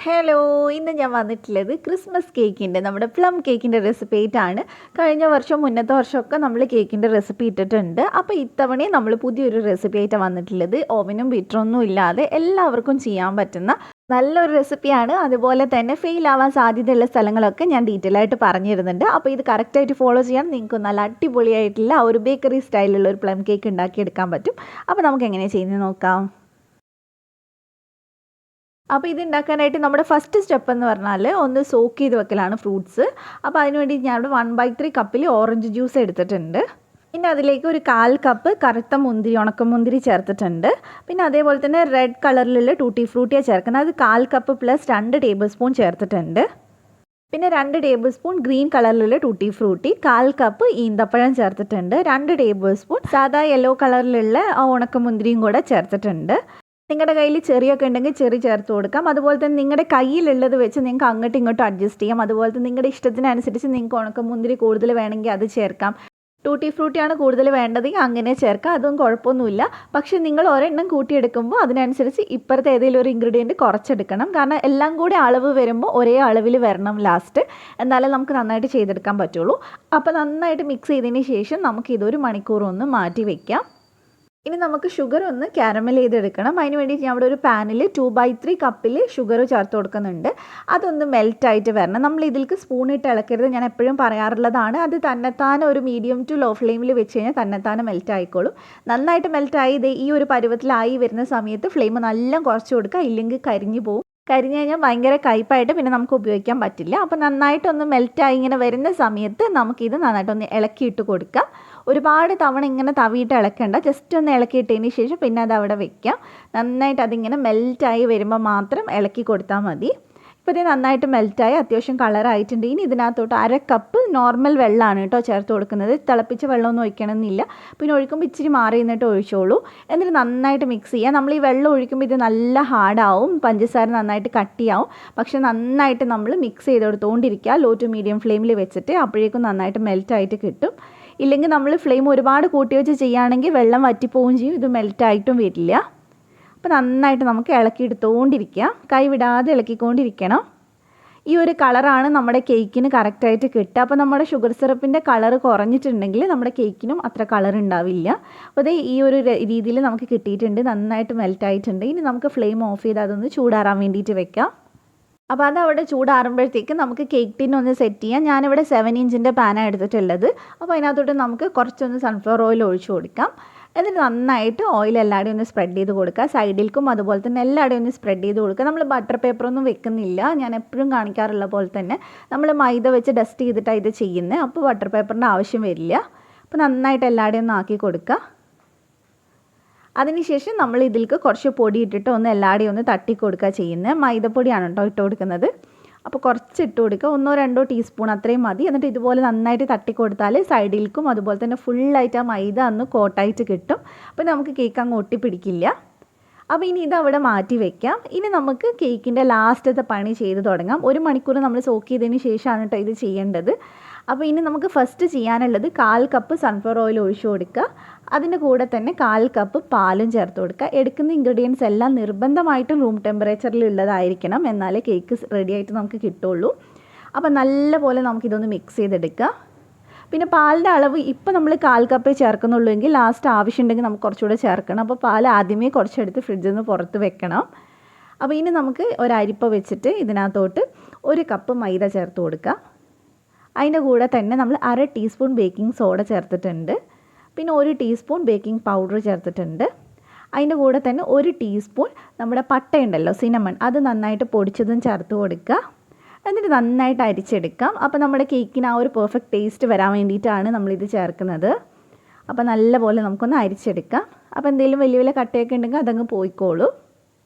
Hello, ഇന്ന് ഞാൻ വന്നിട്ടുള്ളത് ക്രിസ്മസ് കേക്കിൻ്റെ നമ്മുടെ പ്ലം കേക്കിൻ്റെ റെസിപ്പി ആയിട്ടാണ്. കഴിഞ്ഞ വർഷം മുന്നത്തെ വർഷമൊക്കെ നമ്മൾ കേക്കിൻ്റെ റെസിപ്പി ഇട്ടിട്ടുണ്ട്. അപ്പോൾ ഇത്തവണയും നമ്മൾ പുതിയൊരു റെസിപ്പി ആയിട്ടാണ് വന്നിട്ടുള്ളത്. ഓവനും ബീറ്ററൊന്നും ഇല്ലാതെ എല്ലാവർക്കും ചെയ്യാൻ പറ്റുന്ന നല്ലൊരു റെസിപ്പിയാണ്. അതുപോലെ തന്നെ ഫെയിൽ ആവാൻ സാധ്യതയുള്ള സ്ഥലങ്ങളൊക്കെ ഞാൻ ഡീറ്റെയിൽ ആയിട്ട് പറഞ്ഞിരുന്നുണ്ട്. അപ്പോൾ ഇത് കറക്റ്റായിട്ട് ഫോളോ ചെയ്യാൻ നിങ്ങൾക്ക് നല്ല അടിപൊളിയായിട്ടുള്ള ഒരു ബേക്കറി സ്റ്റൈലുള്ള ഒരു പ്ലം കേക്ക് ഉണ്ടാക്കിയെടുക്കാൻ പറ്റും. അപ്പോൾ നമുക്ക് എങ്ങനെയാണ് ചെയ്യുന്നത് നോക്കാം. അപ്പോൾ ഇത് ഉണ്ടാക്കാനായിട്ട് നമ്മുടെ ഫസ്റ്റ് സ്റ്റെപ്പ് എന്ന് പറഞ്ഞാൽ ഒന്ന് സോക്ക് ചെയ്ത് വെക്കലാണ് ഫ്രൂട്ട്സ്. അപ്പോൾ അതിനുവേണ്ടി ഞാൻ 1/3 കപ്പിൽ ഓറഞ്ച് ജ്യൂസ് എടുത്തിട്ടുണ്ട്. പിന്നെ അതിലേക്ക് ഒരു 1/4 കപ്പ് കറുത്ത മുന്തിരി, ഉണക്കമുന്തിരി ചേർത്തിട്ടുണ്ട്. പിന്നെ അതേപോലെ തന്നെ റെഡ് കളറിലുള്ള ടൂട്ടി ഫ്രൂട്ടിയാണ് ചേർക്കുന്നത്. അത് 1/4 കപ്പ് പ്ലസ് 2 ടേബിൾ സ്പൂൺ ചേർത്തിട്ടുണ്ട്. പിന്നെ 2 ടേബിൾ സ്പൂൺ ഗ്രീൻ കളറിലുള്ള ടൂട്ടി ഫ്രൂട്ടി, 1/4 കപ്പ് ഈന്തപ്പഴം ചേർത്തിട്ടുണ്ട്. 2 ടേബിൾ സ്പൂൺ സാധാ യെല്ലോ കളറിലുള്ള ഉണക്കമുന്തിരിയും കൂടെ ചേർത്തിട്ടുണ്ട്. നിങ്ങളുടെ കയ്യിൽ ചെറിയൊക്കെ ഉണ്ടെങ്കിൽ ചെറി ചേർത്ത് കൊടുക്കാം. അതുപോലെ തന്നെ നിങ്ങളുടെ കയ്യിലുള്ളത് വെച്ച് നിങ്ങൾക്ക് അങ്ങോട്ടും ഇങ്ങോട്ടും അഡ്ജസ്റ്റ് ചെയ്യാം. അതുപോലെ തന്നെ നിങ്ങളുടെ ഇഷ്ടത്തിനനുസരിച്ച് നിങ്ങൾക്ക് ഉണക്കമുന്തിരി കൂടുതൽ വേണമെങ്കിൽ അത് ചേർക്കാം. ടൂട്ടി ഫ്രൂട്ടിയാണ് കൂടുതൽ വേണ്ടതെങ്കിൽ അങ്ങനെ ചേർക്കാം, അതും കുഴപ്പമൊന്നുമില്ല. പക്ഷേ നിങ്ങൾ ഒരെണ്ണം കൂട്ടിയെടുക്കുമ്പോൾ അതിനനുസരിച്ച് ഇപ്പുറത്തെ ഏതെങ്കിലും ഒരു ഇൻഗ്രീഡിയൻറ്റ് കുറച്ചെടുക്കണം. കാരണം എല്ലാം കൂടി അളവ് വരുമ്പോൾ ഒരേ അളവിൽ വരണം ലാസ്റ്റ്, എന്നാലേ നമുക്ക് നന്നായിട്ട് ചെയ്തെടുക്കാൻ പറ്റുള്ളൂ. അപ്പോൾ നന്നായിട്ട് മിക്സ് ചെയ്തതിന് ശേഷം നമുക്കിതൊരു മണിക്കൂർ ഒന്ന് മാറ്റി വയ്ക്കാം. ഇനി നമുക്ക് ഷുഗർ ഒന്ന് കാരമൽ ചെയ്തെടുക്കണം. അതിന് വേണ്ടിയിട്ട് ഞാൻ അവിടെ ഒരു പാനിൽ 2/3 കപ്പിൽ ഷുഗർ ചേർത്ത് കൊടുക്കുന്നുണ്ട്. അതൊന്ന് മെൽറ്റായിട്ട് വരണം. നമ്മൾ ഇതിലേക്ക് സ്പൂണിട്ട് ഇളക്കരുത്, ഞാൻ എപ്പോഴും പറയാറുള്ളതാണ്. അത് തന്നെത്താനെ ഒരു മീഡിയം ടു ലോ ഫ്ലെയിമിൽ വെച്ച് കഴിഞ്ഞാൽ തന്നെത്താനെ മെൽറ്റ് ആയിക്കോളും. നന്നായിട്ട് മെൽറ്റായി ഈ ഒരു പരുവത്തിലായി വരുന്ന സമയത്ത് ഫ്ലെയിം നല്ല കുറച്ച് കൊടുക്കുക, ഇല്ലെങ്കിൽ കരിഞ്ഞു പോകും. കരിഞ്ഞു കഴിഞ്ഞാൽ ഭയങ്കര കയ്പായിട്ട് പിന്നെ നമുക്ക് ഉപയോഗിക്കാൻ പറ്റില്ല. അപ്പോൾ നന്നായിട്ടൊന്ന് മെൽറ്റായി ഇങ്ങനെ വരുന്ന സമയത്ത് നമുക്കിത് നന്നായിട്ടൊന്ന് ഇളക്കിയിട്ട് കൊടുക്കാം. ഒരുപാട് തവണ ഇങ്ങനെ തവിയിട്ട് ഇളക്കേണ്ട, ജസ്റ്റ് ഒന്ന് ഇളക്കിയിട്ടതിന് ശേഷം പിന്നെ അത് അവിടെ വെക്കാം. നന്നായിട്ട് അതിങ്ങനെ മെൽറ്റായി വരുമ്പോൾ മാത്രം ഇളക്കി കൊടുത്താൽ മതി. ഇപ്പോൾ ഇത് നന്നായിട്ട് മെൽറ്റായി അത്യാവശ്യം കളറായിട്ടുണ്ട്. ഇനി ഇതിനകത്തോട്ട് 1/2 കപ്പ് നോർമൽ വെള്ളമാണ് കേട്ടോ ചേർത്ത് കൊടുക്കുന്നത്. തിളപ്പിച്ച വെള്ളമൊന്നും ഒഴിക്കണമെന്നില്ല. പിന്നെ ഒഴിക്കുമ്പോൾ ഇച്ചിരി മാറി നിന്നിട്ട് ഒഴിച്ചോളൂ. എന്നിട്ട് നന്നായിട്ട് മിക്സ് ചെയ്യുക. നമ്മൾ ഈ വെള്ളം ഒഴിക്കുമ്പോൾ ഇത് നല്ല ഹാർഡാവും, പഞ്ചസാര നന്നായിട്ട് കട്ടിയാവും. പക്ഷെ നന്നായിട്ട് നമ്മൾ മിക്സ് ചെയ്തെടുത്തുകൊണ്ടിരിക്കുക ലോ ടു മീഡിയം ഫ്ലെയിമിൽ വെച്ചിട്ട്. അപ്പോഴേക്കും നന്നായിട്ട് മെൽറ്റായിട്ട് കിട്ടും. ഇല്ലെങ്കിൽ നമ്മൾ ഫ്ലെയിം ഒരുപാട് കൂട്ടി വെച്ച് ചെയ്യുകയാണെങ്കിൽ വെള്ളം വറ്റിപ്പോവുകയും ചെയ്യും, ഇത് മെൽറ്റായിട്ടും വരില്ല. അപ്പോൾ നന്നായിട്ട് നമുക്ക് ഇളക്കിയെടുത്തുകൊണ്ടിരിക്കുക, കൈ വിടാതെ ഇളക്കിക്കൊണ്ടിരിക്കണം. ഈ ഒരു കളറാണ് നമ്മുടെ കേക്കിന് കറക്റ്റായിട്ട് കിട്ടുക. അപ്പോൾ നമ്മുടെ ഷുഗർ സിറപ്പിൻ്റെ കളർ കുറഞ്ഞിട്ടുണ്ടെങ്കിൽ നമ്മുടെ കേക്കിനും അത്ര കളർ ഉണ്ടാവില്ല. അപ്പോൾ അതേ ഈ ഒരു രീതിയിൽ നമുക്ക് കിട്ടിയിട്ടുണ്ട്, നന്നായിട്ട് മെൽറ്റായിട്ടുണ്ട്. ഇനി നമുക്ക് ഫ്ലെയിം ഓഫ് ചെയ്ത് അതൊന്ന് ചൂടാറാൻ വേണ്ടിയിട്ട് വെക്കാം. അപ്പോൾ അതവിടെ ചൂടാറുമ്പോഴത്തേക്ക് നമുക്ക് കേക്ക് ടിൻ ഒന്ന് സെറ്റ് ചെയ്യാം. ഞാനിവിടെ 7 ഇഞ്ചിൻ്റെ പാനാണ് എടുത്തിട്ടുള്ളത്. അപ്പോൾ അതിനകത്തോട്ട് നമുക്ക് കുറച്ചൊന്ന് സൺഫ്ലവർ ഓയിൽ ഒഴിച്ചു കൊടുക്കാം. എന്നിട്ട് നന്നായിട്ട് ഓയിൽ എല്ലാവരുടെയും ഒന്ന് സ്പ്രെഡ് ചെയ്ത് കൊടുക്കുക. സൈഡിൽക്കും അതുപോലെ തന്നെ എല്ലാവരുടെയും ഒന്ന് സ്പ്രെഡ് ചെയ്ത് കൊടുക്കുക. നമ്മൾ ബട്ടർ പേപ്പറൊന്നും വെക്കുന്നില്ല, ഞാൻ എപ്പോഴും കാണിക്കാറുള്ള പോലെ തന്നെ നമ്മൾ മൈദ വെച്ച് ഡസ്റ്റ് ചെയ്തിട്ടാണ് ഇത് ചെയ്യുന്നത്. അപ്പോൾ ബട്ടർ പേപ്പറിൻ്റെ ആവശ്യം വരില്ല. അപ്പോൾ നന്നായിട്ട് എല്ലാവരുടെയും ഒന്ന് ആക്കി കൊടുക്കുക. അതിനുശേഷം നമ്മൾ ഇതിലേക്ക് കുറച്ച് പൊടി ഇട്ടിട്ട് ഒന്ന് എല്ലാവരുടെയും ഒന്ന് തട്ടി കൊടുക്കുക ചെയ്യുന്നത്. മൈദപ്പൊടിയാണ് കേട്ടോ ഇട്ട് കൊടുക്കുന്നത്. അപ്പോൾ കുറച്ച് ഇട്ട് കൊടുക്കുക, 1-2 ടീസ്പൂൺ അത്രയും മതി. എന്നിട്ട് ഇതുപോലെ നന്നായിട്ട് തട്ടി കൊടുത്താൽ സൈഡിലേക്കും അതുപോലെ തന്നെ ഫുള്ളായിട്ട് ആ മൈദ അന്ന് കോട്ടായിട്ട് കിട്ടും. അപ്പോൾ നമുക്ക് കേക്ക് അങ്ങ് ഒട്ടിപ്പിടിക്കില്ല. അപ്പോൾ ഇനി ഇത് അവിടെ മാറ്റി വയ്ക്കാം. ഇനി നമുക്ക് കേക്കിൻ്റെ ലാസ്റ്റത്തെ പണി ചെയ്ത് തുടങ്ങാം. 1 മണിക്കൂർ നമ്മൾ സോക്ക് ചെയ്തതിന് ശേഷമാണ് കേട്ടോ ഇത് ചെയ്യേണ്ടത്. അപ്പോൾ ഇനി നമുക്ക് ഫസ്റ്റ് ചെയ്യാനുള്ളത് 1/4 കപ്പ് സൺഫ്ലവർ ഓയിൽ ഒഴിച്ചു കൊടുക്കുക. അതിൻ്റെ കൂടെ തന്നെ 1/4 കപ്പ് പാലും ചേർത്ത് കൊടുക്കുക. എടുക്കുന്ന ഇൻഗ്രീഡിയൻസ് എല്ലാം നിർബന്ധമായിട്ടും റൂം ടെമ്പറേച്ചറിലുള്ളതായിരിക്കണം, എന്നാലേ കേക്ക് റെഡി ആയിട്ട് നമുക്ക് കിട്ടുള്ളൂ. അപ്പോൾ നല്ലപോലെ നമുക്കിതൊന്ന് മിക്സ് ചെയ്തെടുക്കുക. പിന്നെ പാലിൻ്റെ അളവ് ഇപ്പോൾ നമ്മൾ 1/4 കപ്പേ ചേർക്കുന്നുള്ളൂ എങ്കിൽ ലാസ്റ്റ് ആവശ്യമുണ്ടെങ്കിൽ നമുക്ക് കുറച്ചുകൂടെ ചേർക്കണം. അപ്പോൾ പാൽ ആദ്യമേ കുറച്ചെടുത്ത് ഫ്രിഡ്ജിൽ നിന്ന് പുറത്ത് വെക്കണം. അപ്പോൾ ഇനി നമുക്ക് ഒരു അരിപ്പ വെച്ചിട്ട് ഇതിനകത്തോട്ട് 1 കപ്പ് മൈദ ചേർത്ത് കൊടുക്കുക. അതിൻ്റെ കൂടെ തന്നെ നമ്മൾ 1/2 ടീസ്പൂൺ ബേക്കിംഗ് സോഡ ചേർത്തിട്ടുണ്ട്. പിന്നെ 1 ടീസ്പൂൺ ബേക്കിംഗ് പൗഡർ ചേർത്തിട്ടുണ്ട്. അതിൻ്റെ കൂടെ തന്നെ 1 ടീസ്പൂൺ നമ്മുടെ പട്ടയുണ്ടല്ലോ, സിനമൺ, അത് നന്നായിട്ട് പൊടിച്ചതും ചേർത്ത് കൊടുക്കുക. എന്നിട്ട് നന്നായിട്ട് അരിച്ചെടുക്കാം. അപ്പോൾ നമ്മുടെ കേക്കിന് ആ ഒരു പെർഫെക്റ്റ് ടേസ്റ്റ് വരാൻ വേണ്ടിയിട്ടാണ് നമ്മളിത് ചേർക്കുന്നത്. അപ്പോൾ നല്ലപോലെ നമുക്കൊന്ന് അരിച്ചെടുക്കാം. അപ്പോൾ എന്തെങ്കിലും വലിയ വലിയ കട്ടയൊക്കെ ഉണ്ടെങ്കിൽ അതങ്ങ് പോയിക്കോളൂ.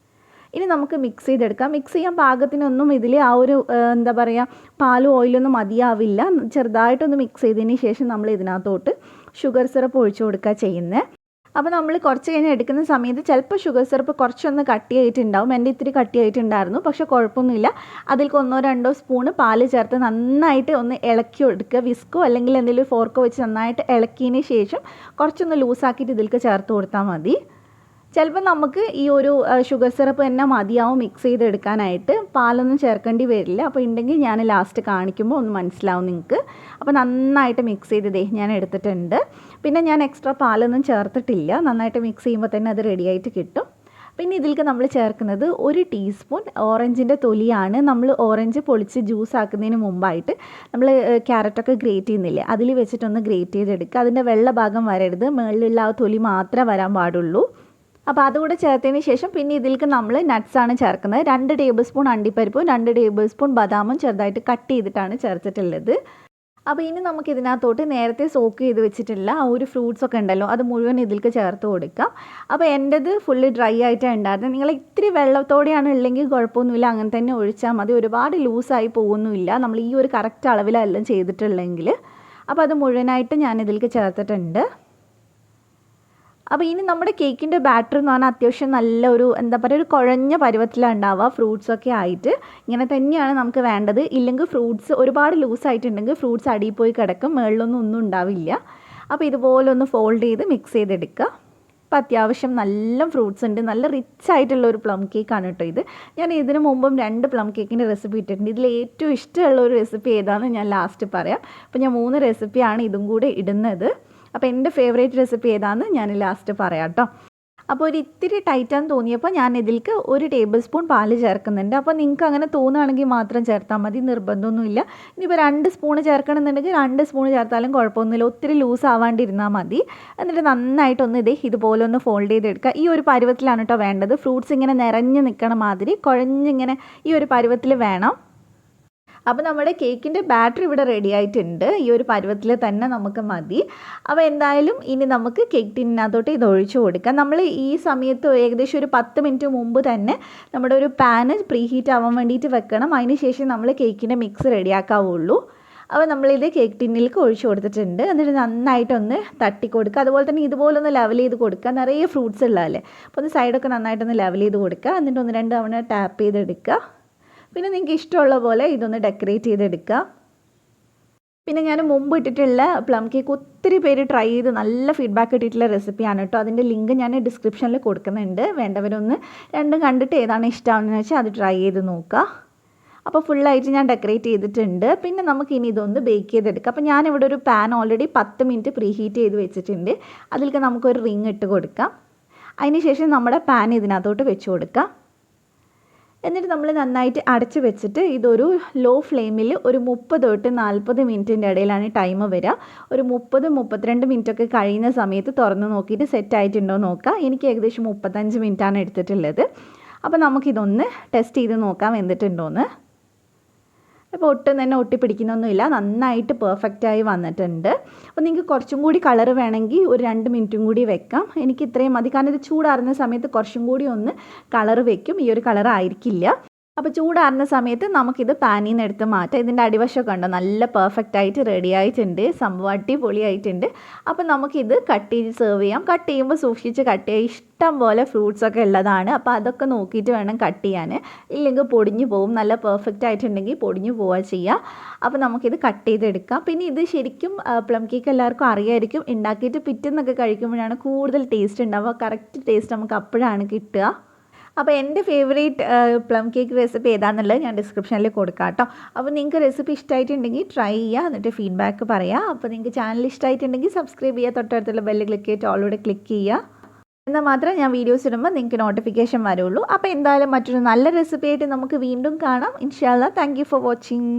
ഇനി നമുക്ക് മിക്സ് ചെയ്തെടുക്കാം. മിക്സ് ചെയ്യാൻ പാകത്തിനൊന്നും ഇതിൽ ആ ഒരു എന്താ പറയുക, പാലും ഓയിലൊന്നും മതിയാവില്ല. ചെറുതായിട്ടൊന്ന് മിക്സ് ചെയ്തതിന് ശേഷം നമ്മൾ ഇതിനകത്തോട്ട് ഷുഗർ സിറപ്പ് ഒഴിച്ചു കൊടുക്കുക ചെയ്യുന്നത്. അപ്പോൾ നമ്മൾ കുറച്ച് കഴിഞ്ഞ് എടുക്കുന്ന സമയത്ത് ചിലപ്പോൾ ഷുഗർ സിറപ്പ് കുറച്ചൊന്ന് കട്ടിയായിട്ടുണ്ടാവും. എൻ്റെ ഇത്തിരി കട്ടിയായിട്ടുണ്ടായിരുന്നു, പക്ഷേ കുഴപ്പമൊന്നുമില്ല. അതിലേക്ക് 1-2 സ്പൂണ് പാല് ചേർത്ത് നന്നായിട്ട് ഒന്ന് ഇളക്കി എടുക്കുക. വിസ്കോ അല്ലെങ്കിൽ എന്തെങ്കിലും ഫോർക്കോ വെച്ച് നന്നായിട്ട് ഇളക്കിയതിന് ശേഷം കുറച്ചൊന്ന് ലൂസാക്കിയിട്ട് ഇതിലേക്ക് ചേർത്ത് കൊടുത്താൽ മതി. ചിലപ്പോൾ നമുക്ക് ഈ ഒരു ഷുഗർ സിറപ്പ് തന്നെ മതിയാവും മിക്സ് ചെയ്തെടുക്കാനായിട്ട്, പാലൊന്നും ചേർക്കേണ്ടി വരില്ല. അപ്പോൾ ഉണ്ടെങ്കിൽ ഞാൻ ലാസ്റ്റ് കാണിക്കുമ്പോൾ ഒന്ന് മനസ്സിലാവും നിങ്ങൾക്ക്. അപ്പോൾ നന്നായിട്ട് മിക്സ് ചെയ്തതേ ഞാൻ എടുത്തിട്ടുണ്ട്. പിന്നെ ഞാൻ എക്സ്ട്രാ പാലൊന്നും ചേർത്തിട്ടില്ല. നന്നായിട്ട് മിക്സ് ചെയ്യുമ്പോൾ തന്നെ അത് റെഡിയായിട്ട് കിട്ടും. പിന്നെ ഇതിലേക്ക് നമ്മൾ ചേർക്കുന്നത് 1 ടീസ്പൂൺ ഓറഞ്ചിൻ്റെ തൊലിയാണ്. നമ്മൾ ഓറഞ്ച് പൊളിച്ച് ജ്യൂസ് ആക്കുന്നതിന് മുമ്പായിട്ട് നമ്മൾ ക്യാരറ്റൊക്കെ ഗ്രേറ്റ് ചെയ്യുന്നില്ലേ, അതിൽ വെച്ചിട്ടൊന്ന് ഗ്രേറ്റ് ചെയ്തെടുക്കുക. അതിൻ്റെ വെള്ള ഭാഗം വരരുത്, മുകളിലുള്ള ആ തൊലി മാത്രമേ വരാൻ പാടുള്ളൂ. അപ്പോൾ അതുകൂടെ ചേർത്തതിന് ശേഷം പിന്നെ ഇതിലേക്ക് നമ്മൾ നട്ട്സാണ് ചേർക്കുന്നത്. 2 ടേബിൾ സ്പൂൺ അണ്ടിപ്പരിപ്പും 2 ടേബിൾ സ്പൂൺ ബദാമും ചെറുതായിട്ട് കട്ട് ചെയ്തിട്ടാണ് ചേർത്തിട്ടുള്ളത്. അപ്പോൾ ഇനി നമുക്ക് ഇതിനകത്തോട്ട് നേരത്തെ സോക്ക് ചെയ്ത് വെച്ചിട്ടുള്ള ആ ഒരു ഫ്രൂട്ട്സൊക്കെ ഉണ്ടല്ലോ, അത് മുഴുവൻ ഇതിലേക്ക് ചേർത്ത് കൊടുക്കാം. അപ്പോൾ എൻ്റെത് ഫുള്ള് ഡ്രൈ ആയിട്ടാണ് ഉണ്ടായിരുന്നത്. നിങ്ങൾ ഇത്തിരി വെള്ളത്തോടെയാണ് ഉള്ളെങ്കിൽ കുഴപ്പമൊന്നുമില്ല, അങ്ങനെ തന്നെ ഒഴിച്ചാൽ മതി. ഒരുപാട് ലൂസായി പോകുന്നില്ല നമ്മൾ ഈ ഒരു കറക്റ്റ് അളവിലെല്ലാം ചെയ്തിട്ടുള്ളെങ്കിൽ. അപ്പോൾ അത് മുഴുവനായിട്ട് ഞാൻ ഇതിലേക്ക് ചേർത്തിട്ടുണ്ട്. അപ്പോൾ ഇനി നമ്മുടെ കേക്കിൻ്റെ ബാറ്റർ എന്ന് പറഞ്ഞാൽ അത്യാവശ്യം നല്ല ഒരു എന്താ പറയുക, ഒരു കുഴഞ്ഞ പരുവത്തിലാണ് ഉണ്ടാവുക. ഫ്രൂട്ട്സൊക്കെ ആയിട്ട് ഇങ്ങനെ തന്നെയാണ് നമുക്ക് വേണ്ടത്. ഇല്ലെങ്കിൽ ഫ്രൂട്ട്സ് ഒരുപാട് ലൂസായിട്ടുണ്ടെങ്കിൽ ഫ്രൂട്ട്സ് അടിയിൽ പോയി കിടക്കും, മുകളിലൊന്നും ഒന്നും ഉണ്ടാവില്ല. അപ്പോൾ ഇതുപോലെ ഒന്ന് ഫോൾഡ് ചെയ്ത് മിക്സ് ചെയ്തെടുക്കുക. അപ്പോൾ അത്യാവശ്യം നല്ല ഫ്രൂട്ട്സ് ഉണ്ട്. നല്ല റിച്ച് ആയിട്ടുള്ള ഒരു പ്ലം കേക്കാണ് കേട്ടോ ഇത്. ഞാൻ ഇതിന് മുമ്പും 2 പ്ലം കേക്കിൻ്റെ റെസിപ്പി ഇട്ടിട്ടുണ്ട്. ഇതിൽ ഏറ്റവും ഇഷ്ടമുള്ള ഒരു റെസിപ്പി ഏതാണെന്ന് ഞാൻ ലാസ്റ്റ് പറയാം. അപ്പോൾ ഞാൻ 3 റെസിപ്പിയാണ് ഇതും കൂടെ ഇടുന്നത്. അപ്പോൾ എൻ്റെ ഫേവറേറ്റ് റെസിപ്പി ഏതാണെന്ന് ഞാൻ ലാസ്റ്റ് പറയാം കേട്ടോ. അപ്പോൾ ഒരു ഇത്തിരി ടൈറ്റാന്ന് തോന്നിയപ്പോൾ ഞാൻ ഇതിലേക്ക് 1 ടേബിൾ സ്പൂൺ പാല് ചേർക്കുന്നുണ്ട്. അപ്പോൾ നിങ്ങൾക്ക് അങ്ങനെ തോന്നുകയാണെങ്കിൽ മാത്രം ചേർത്താൽ മതി, നിർബന്ധമൊന്നുമില്ല. ഇനിയിപ്പോൾ 2 സ്പൂൺ ചേർക്കണമെന്നുണ്ടെങ്കിൽ 2 സ്പൂൺ ചേർത്താലും കുഴപ്പമൊന്നുമില്ല. ഒത്തിരി ലൂസ് ആവാണ്ടിരുന്നാൽ മതി. എന്നിട്ട് നന്നായിട്ടൊന്ന് ഇതുപോലെ ഒന്ന് ഫോൾഡ് ചെയ്തെടുക്കുക. ഈ ഒരു പരുവത്തിലാണ് കേട്ടോ വേണ്ടത്. ഫ്രൂട്ട്സ് ഇങ്ങനെ നിറഞ്ഞ് നിൽക്കണ മാതിരി കുഴഞ്ഞിങ്ങനെ ഈ ഒരു പരുവത്തിൽ വേണം. അപ്പോൾ നമ്മുടെ കേക്കിൻ്റെ ബാറ്റർ ഇവിടെ റെഡി ആയിട്ടുണ്ട്. ഈ ഒരു പരുവത്തിൽ തന്നെ നമുക്ക് മതി. അപ്പോൾ എന്തായാലും ഇനി നമുക്ക് കേക്ക് ടിന്നിനകത്തോട്ട് ഇത് ഒഴിച്ചു കൊടുക്കാം. നമ്മൾ ഈ സമയത്ത് ഏകദേശം ഒരു 10 മിനിറ്റ് മുമ്പ് തന്നെ നമ്മുടെ ഒരു പാന് പ്രീ ഹീറ്റ് ആവാൻ വേണ്ടിയിട്ട് വെക്കണം. അതിന് ശേഷം നമ്മൾ കേക്കിൻ്റെ മിക്സ് റെഡിയാക്കാവുള്ളൂ. അപ്പോൾ നമ്മളിത് കേക്ക് ടിന്നിലേക്ക് ഒഴിച്ചു കൊടുത്തിട്ടുണ്ട്. എന്നിട്ട് നന്നായിട്ടൊന്ന് തട്ടി കൊടുക്കുക. അതുപോലെ തന്നെ ഇതുപോലെ ഒന്ന് ലെവൽ ചെയ്ത് കൊടുക്കുക. നിറയെ ഫ്രൂട്ട്സ് ഉള്ളതല്ലേ, അപ്പോൾ ഒന്ന് സൈഡൊക്കെ നന്നായിട്ടൊന്ന് ലെവൽ ചെയ്ത് കൊടുക്കുക. എന്നിട്ട് 1-2 തവണ ടാപ്പ് ചെയ്തെടുക്കുക. പിന്നെ നിങ്ങൾക്ക് ഇഷ്ടമുള്ള പോലെ ഇതൊന്ന് ഡെക്കറേറ്റ് ചെയ്തെടുക്കുക. പിന്നെ ഞാൻ മുമ്പ് ഇട്ടിട്ടുള്ള പ്ലം കേക്ക് ഒത്തിരി പേര് ട്രൈ ചെയ്ത് നല്ല ഫീഡ്ബാക്ക് കിട്ടിയിട്ടുള്ള റെസിപ്പിയാണ് കേട്ടോ. അതിൻ്റെ ലിങ്ക് ഞാൻ ഡിസ്ക്രിപ്ഷനിൽ കൊടുക്കുന്നുണ്ട്. വേണ്ടവരൊന്ന് 2 കണ്ടിട്ട് ഏതാണ് ഇഷ്ടമാണെന്ന് വെച്ചാൽ അത് ട്രൈ ചെയ്ത് നോക്കുക. അപ്പോൾ ഫുള്ളായിട്ട് ഞാൻ ഡെക്കറേറ്റ് ചെയ്തിട്ടുണ്ട്. പിന്നെ നമുക്ക് ഇനി ഇതൊന്ന് ബേക്ക് ചെയ്തെടുക്കാം. അപ്പോൾ ഞാനിവിടെ ഒരു pan already 10 minute pre heat ചെയ്ത് വെച്ചിട്ടുണ്ട്. അതിലേക്ക് നമുക്കൊരു റിങ് ഇട്ട് കൊടുക്കാം. അതിന് ശേഷം നമ്മുടെ പാൻ ഇതിനകത്തോട്ട് വെച്ച് കൊടുക്കാം. എന്നിട്ട് നമ്മൾ നന്നായിട്ട് അടച്ച് വെച്ചിട്ട് ഇതൊരു ലോ ഫ്ലെയിമിൽ ഒരു 30 തൊട്ട് 40 മിനിറ്റിൻ്റെ ഇടയിലാണ് ടൈം വരിക. ഒരു 30-32 മിനിറ്റൊക്കെ കഴിയുന്ന സമയത്ത് തുറന്ന് നോക്കിയിട്ട് സെറ്റ് ആയിട്ടുണ്ടോ നോക്കുക. എനിക്ക് ഏകദേശം 35 മിനിറ്റാണ് എടുത്തിട്ടുള്ളത്. അപ്പോൾ നമുക്കിതൊന്ന് ടെസ്റ്റ് ചെയ്ത് നോക്കാം വെന്തിട്ടുണ്ടോയെന്ന്. അപ്പോൾ ഒട്ടും തന്നെ ഒട്ടിപ്പിടിക്കുന്നൊന്നുമില്ല, നന്നായിട്ട് പെർഫെക്റ്റായി വന്നിട്ടുണ്ട്. അപ്പോൾ നിങ്ങൾക്ക് കുറച്ചും കൂടി കളർ വേണമെങ്കിൽ ഒരു 2 മിനിറ്റും കൂടി വെക്കാം. എനിക്ക് ഇത്രയും മതി, കാരണം ഇത് ചൂടാറുന്ന സമയത്ത് കുറച്ചും കൂടി ഒന്ന് കളർ വെക്കും. ഈ ഒരു കളർ ആയിരിക്കില്ല. അപ്പോൾ ചൂടാറുന്ന സമയത്ത് നമുക്കിത് പാനിൽ നിന്ന് എടുത്ത് മാറ്റാം. ഇതിൻ്റെ അടിവശമൊക്കെ ഉണ്ടോ നല്ല പെർഫെക്റ്റായിട്ട് റെഡി ആയിട്ടുണ്ട്, സംഭവം അടിപൊളിയായിട്ടുണ്ട്. അപ്പോൾ നമുക്കിത് കട്ട് ചെയ്ത് സെർവ് ചെയ്യാം. കട്ട് ചെയ്യുമ്പോൾ സൂക്ഷിച്ച് കട്ട് ചെയ്യുക. ഇഷ്ടം പോലെ ഫ്രൂട്ട്സൊക്കെ ഉള്ളതാണ്. അപ്പോൾ അതൊക്കെ നോക്കിയിട്ട് വേണം കട്ട് ചെയ്യാൻ, ഇല്ലെങ്കിൽ പൊടിഞ്ഞു പോകും. നല്ല പെർഫെക്റ്റ് ആയിട്ടുണ്ടെങ്കിൽ പൊടിഞ്ഞു പോവുക ചെയ്യുക. അപ്പോൾ നമുക്കിത് കട്ട് ചെയ്തെടുക്കാം. പിന്നെ ഇത് ശരിക്കും പ്ലം കേക്ക് എല്ലാവർക്കും അറിയായിരിക്കും, ഉണ്ടാക്കിയിട്ട് പിറ്റേന്നൊക്കെ കഴിക്കുമ്പോഴാണ് കൂടുതൽ ടേസ്റ്റ് ഉണ്ടാവുക. കറക്റ്റ് ടേസ്റ്റ് നമുക്ക് അപ്പോഴാണ് കിട്ടുക. അപ്പോൾ എൻ്റെ ഫേവറേറ്റ് പ്ലം കേക്ക് റെസിപ്പി ഏതാണെന്നുള്ളത് ഞാൻ ഡിസ്ക്രിപ്ഷനിൽ കൊടുക്കാം കേട്ടോ. അപ്പോൾ നിങ്ങൾക്ക് റെസിപ്പി ഇഷ്ടമായിട്ടുണ്ടെങ്കിൽ ട്രൈ ചെയ്യുക, എന്നിട്ട് ഫീഡ്ബാക്ക് പറയുക. അപ്പോൾ നിങ്ങൾക്ക് ചാനൽ ഇഷ്ടമായിട്ടുണ്ടെങ്കിൽ സബ്സ്ക്രൈബ് ചെയ്യുക, തൊട്ടടുത്തുള്ള ബെല്ല് ക്ലിക്ക് ചെയ്തിട്ട് ഓളോടെ ക്ലിക്ക് ചെയ്യുക. എന്നാൽ മാത്രമേ ഞാൻ വീഡിയോസ് ഇടുമ്പോൾ നിങ്ങൾക്ക് നോട്ടിഫിക്കേഷൻ വരുള്ളൂ. അപ്പോൾ എന്തായാലും മറ്റൊരു നല്ല റെസിപ്പി ആയിട്ട് നമുക്ക് വീണ്ടും കാണാം ഇൻഷാ അല്ലാഹ്. Thank you for watching.